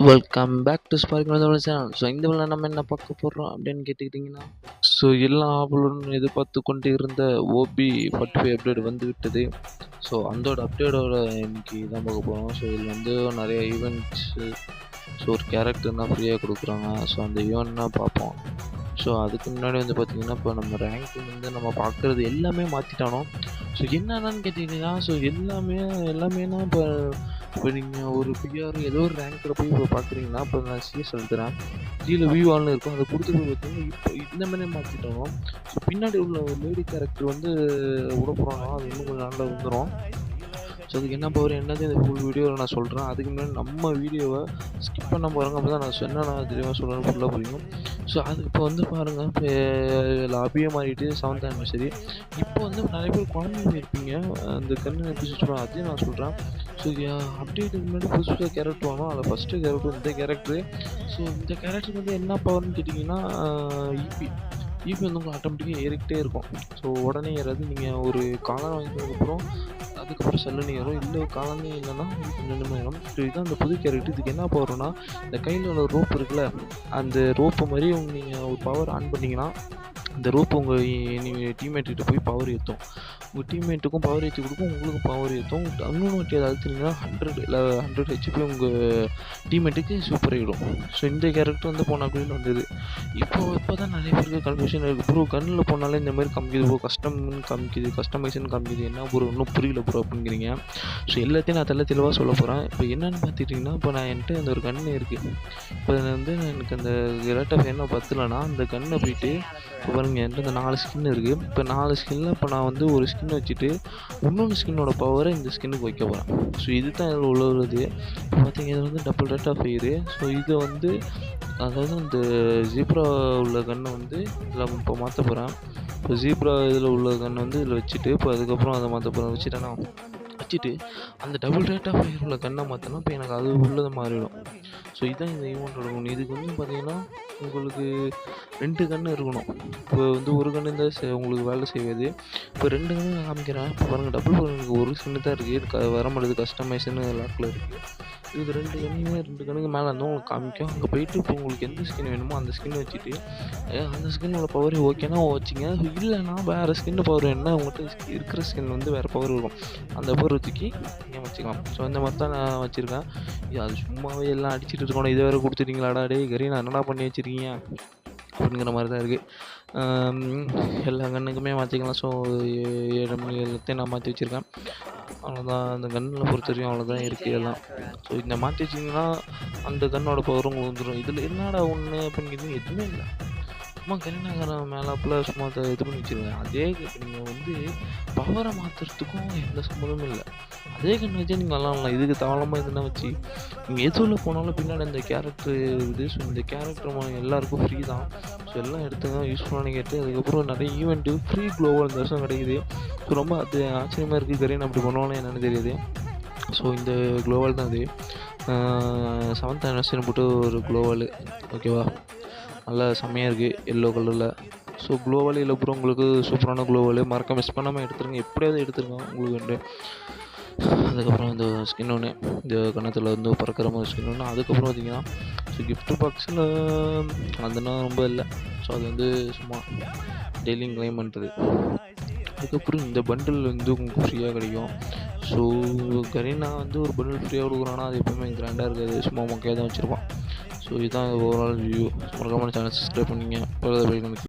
Welcome back to spark channel. So இந்த வேலை நம்ம என்ன பார்க்க போகிறோம் அப்படின்னு கேட்டுக்கிட்டிங்கன்னா, ஸோ எல்லா ஆவலுடன் எதிர்பார்த்து கொண்டு இருந்த ஓபி 45 அப்டேட் வந்து விட்டது. ஸோ அந்த அப்டேட்டோட இன்னைக்கு தான் பார்க்க போகிறோம். ஸோ இதில் வந்து நிறைய ஈவெண்ட்ஸு, ஸோ ஒரு கேரக்டர்னால் ஃப்ரீயாக கொடுக்குறாங்க. ஸோ அந்த ஈவெண்ட்னா பார்ப்போம். ஸோ அதுக்கு முன்னாடி வந்து பார்த்திங்கன்னா, இப்போ நம்ம ரேங்கிங் வந்து நம்ம பார்க்குறது எல்லாமே மாற்றிட்டானோ. ஸோ என்னென்னு கேட்டிங்கன்னா, ஸோ எல்லாமேனா இப்போ நீங்கள் ஒரு பிஆர் ஏதோ ஒரு ரேங்க்கில் போய் இப்போ பார்க்குறீங்கன்னா, இப்போ நான் சிஎஸ் எழுதுறேன், கீழே வியூவால்னு இருக்கும், அதை கொடுத்து போய் பார்த்தீங்கன்னா இப்போ இந்த மாதிரி மாற்றிட்டோம். ஸோ பின்னாடி உள்ள ஒரு லேடி கேரக்டர் வந்து விட போகிறோன்னா அது இன்னும் கொஞ்சம் நாளில் வந்துடும். ஸோ அதுக்கு என்ன பவர் என்னது இந்த ஃபுல் வீடியோவில் நான் சொல்கிறேன். அதுக்கு முன்னாடி நம்ம வீடியோவை ஸ்கிப் பண்ண போகிறாங்க, அப்போ தான் நான் சொன்னேன் தெளிவாக சொல்லணும், ஃபுல்லாக புரியும். ஸோ அது இப்போ வந்து பாருங்கள், இப்போ லாபியே மாறிட்டு 7th anniversary. இப்போ வந்து நிறைய பேர் குழந்தைங்க இருப்பீங்க, அந்த கண்ணு எப்படி சுவிட்ச் பண்ண அதையும் நான் சொல்கிறேன். ஸோ அப்டேட்டுக்கு முன்னாடி புதுசாக கேரக்டர் வாங்கணும். அதில் ஃபஸ்ட்டு கேரக்டர் இந்த கேரக்டரு. ஸோ இந்த கேரக்டருக்கு வந்து என்ன பவர்னு கேட்டிங்கன்னா, ஈபி வந்து உங்களுக்கு ஆட்டோமேட்டிக்காக ஏறிக்கிட்டே இருக்கும். ஸோ உடனே ஏறாது. நீங்கள் ஒரு காலம் வாங்கினதுக்கப்புறம் அதுக்கப்புறம் செல்லணி ஏறும், இல்லை காலமே இல்லைன்னா கொஞ்சம் ஏறும். ஸோ இதுதான் அந்த புது கேரக்டர். இதுக்கு என்ன பவர்னா, இந்த கையில் உள்ள ரோப் இருக்குல்ல, அந்த ரோப்பு மாதிரி நீங்கள் ஒரு பவர் ஆன் பண்ணிங்கன்னா அந்த ரோப் உங்கள் நீங்கள் டீம்மேட்டுக்கிட்ட போய் பவர் ஏற்றும். உங்கள் டீம்மேட்டுக்கும் பவர் ஏற்றி கொடுக்கும், உங்களுக்கும் பவர் ஏற்றும். இன்னொன்று வாட்டி அதை அழுத்தினீங்கன்னா 100 ஹெச்பி உங்கள் டீம்மேட்டுக்கு சூப்பர் ஆகிடும். ஸோ இந்த கேரக்டர் வந்து போன அப்படின்னு வந்தது. இப்போ தான் நிறைய பேருக்கு கன்ஃபியூஷன் இருக்குது. ப்ரோ கண்ணில் போனாலே இந்த மாதிரி காமிக்குது, ப்ரோ கஸ்டம்னு காமிக்குது, கஸ்டமைசேஷன் காமிக்குது, என்ன ப்ரோ இன்னும் புரியல ப்ரோ அப்படிங்கிறீங்க. ஸோ எல்லாத்தையும் நான் தெளிவாக சொல்ல போகிறேன். இப்போ என்னென்னு பார்த்துட்டிங்கன்னா, இப்போ நான் என்கிட்ட அந்த ஒரு கன்று இருக்குது. இப்போ வந்து எனக்கு அந்த ரேட் ஆஃப் என்ன பத்தலைன்னா, அந்த கன்னை போயிட்டு இப்போ பாருங்கள், என்கிட்ட இந்த 4 ஸ்கின் இருக்குது. இப்போ 4 ஸ்கின்னில் இப்போ நான் வந்து ஒரு ஸ்கின் வச்சுட்டு இன்னொன்று ஸ்கின்னோட பவரை இந்த ஸ்கின்னுக்கு வைக்க போகிறேன். ஸோ இது தான் இதில் உள்ளது. இப்போ பார்த்தீங்க, இது வந்து double rate of fire. So இதை வந்து அதாவது இந்த ஜீப்ரா உள்ள கன்னை வந்து இதில் இப்போ மாற்ற போகிறேன். இப்போ ஜீப்ரா இதில் உள்ள கன்னை வந்து இதில் வச்சுட்டு இப்போ அதுக்கப்புறம் அதை மாற்ற போகிறேன். வச்சுட்டு அந்த டபுள் ரேட் ஆஃப் ஃபயர் உள்ள கன்னை மாற்றினா இப்போ எனக்கு அது உள்ளது மாறிடும். ஸோ இதுதான் இந்த ஈவெண்ட்டோட ஒன்று. இதுக்கு வந்து பார்த்திங்கன்னா உங்களுக்கு 2 கன்று இருக்கணும். இப்போ வந்து ஒரு கன்று இருந்தால் உங்களுக்கு வேலை செய்வது. இப்போ 2 கன்று நான் காமிக்கிறேன். இப்போ பாருங்கள், டபுள் எனக்கு ஒரு ஸ்கின்னு தான் இருக்குது, வர மாட்டேது, கஸ்டமைசேஷன் லாக்கில் இருக்குது. இது 2 கண்ணுக்கு மேலே இருந்தால் உங்களுக்கு காமிக்கும். அங்கே போயிட்டு இப்போ உங்களுக்கு எந்த ஸ்கின் வேணுமோ அந்த ஸ்கின் வச்சுட்டு அந்த ஸ்கின்னோட பவர் ஓகேனா வச்சுங்க. இல்லைனா வேறு ஸ்கின்னு பவர் வேணுன்னா உங்கள்கிட்ட இருக்கிற ஸ்கின் வந்து வேறு பவர் இருக்கும், அந்த பவர் வச்சுக்கி நீங்கள் வச்சுக்கலாம். ஸோ அந்த மாதிரி தான் நான் வச்சுருக்கேன். அது சும்மாவே எல்லாம் அடிச்சுட்டு இருக்கணும். இதை வேறு கொடுத்துட்டீங்களாடா டே கரீனா, என்னடா பண்ணி வச்சுருக்கீங்க அப்படிங்கிற மாதிரி தான் இருக்குது. எல்லா கண்ணுக்குமே மாற்றிக்கலாம். ஸோ 7 மணி எல்லாத்தையும் நான் மாற்றி வச்சுருக்கேன். அவ்வளோதான், அந்த கன்னில் பொறுத்த வரைக்கும் அவ்வளோதான் இருக்குது எல்லாம். ஸோ இந்த மாற்றி வச்சிங்கன்னா அந்த கன்னோட பவரும் உங்களுக்கு வந்துடும். இதில் என்னடா ஒன்று அப்படின்னு கேட்டிங்கன்னா எதுவுமே இல்லை, சும்மா கரீனாக்காரன் மேலாப்பில் சும்மா இது பண்ணி வச்சுருக்கேன். அதே நீங்கள் வந்து பவரை மாற்றுறதுக்கும் எந்த சம்மந்தமும் இல்லை. அதே கண்ணு வச்சு நீங்கள் விளாட்லாம். இதுக்கு தாளமாக இதுனா வச்சு நீங்கள் எதுவில் போனாலும் பின்னாடி அந்த கேரக்டர் இது. ஸோ இந்த கேரக்டர் எல்லாருக்கும் ஃப்ரீ தான். ஸோ எல்லாம் எடுத்துங்க, யூஸ்ஃபுல்லான கேட்டு. அதுக்கப்புறம் நிறைய ஈவெண்ட்டு ஃப்ரீ க்ளோவல் இந்த வருஷம் கிடைக்குது. ஸோ ரொம்ப அது ஆச்சரியமாக இருக்குது, கரீனா அப்படி பண்ணுவானே என்னென்னு தெரியுது. ஸோ இந்த க்ளோவல் தான் அது 7th anniversary போட்டு ஒரு க்ளோவல், ஓகேவா, நல்லா செம்மையாக இருக்குது எல்லோ கலரில். ஸோ க்ளோவல் இல்லை ப்ரோ, உங்களுக்கு சூப்பரான க்ளோவல், மறக்க மிஸ் பண்ணாமல் எடுத்துருங்க, எப்படியாவது எடுத்துருங்க உங்களுக்கு வேண்டு. அதுக்கப்புறம் இந்த ஸ்கின் ஒன்று, இந்த கன்னத்தில் வந்து பறக்கிற மாதிரி ஸ்கின் ஒன்று. அதுக்கப்புறம் பார்த்திங்கன்னா, ஸோ கிஃப்ட் பாக்ஸில் அதெல்லாம் ரொம்ப இல்லை. ஸோ அது வந்து சும்மா டெய்லியும் க்ளைம் பண்ணுறது. அதுக்கப்புறம் இந்த பண்டில் வந்து உங்களுக்கு ஃப்ரீயாக கிடைக்கும். ஸோ கரீனா வந்து ஒரு பண்டில் ஃப்ரீயாக கொடுக்குறான்னா அது எப்போயுமே கிராண்டாக இருக்காது, சும்மா மொக்கையாக தான் வச்சுருப்பான். ஸோ இதுதான் ஓவரால் வியூ. மறக்காம சேனல் சப்ஸ்கிரைப் பண்ணிங்க.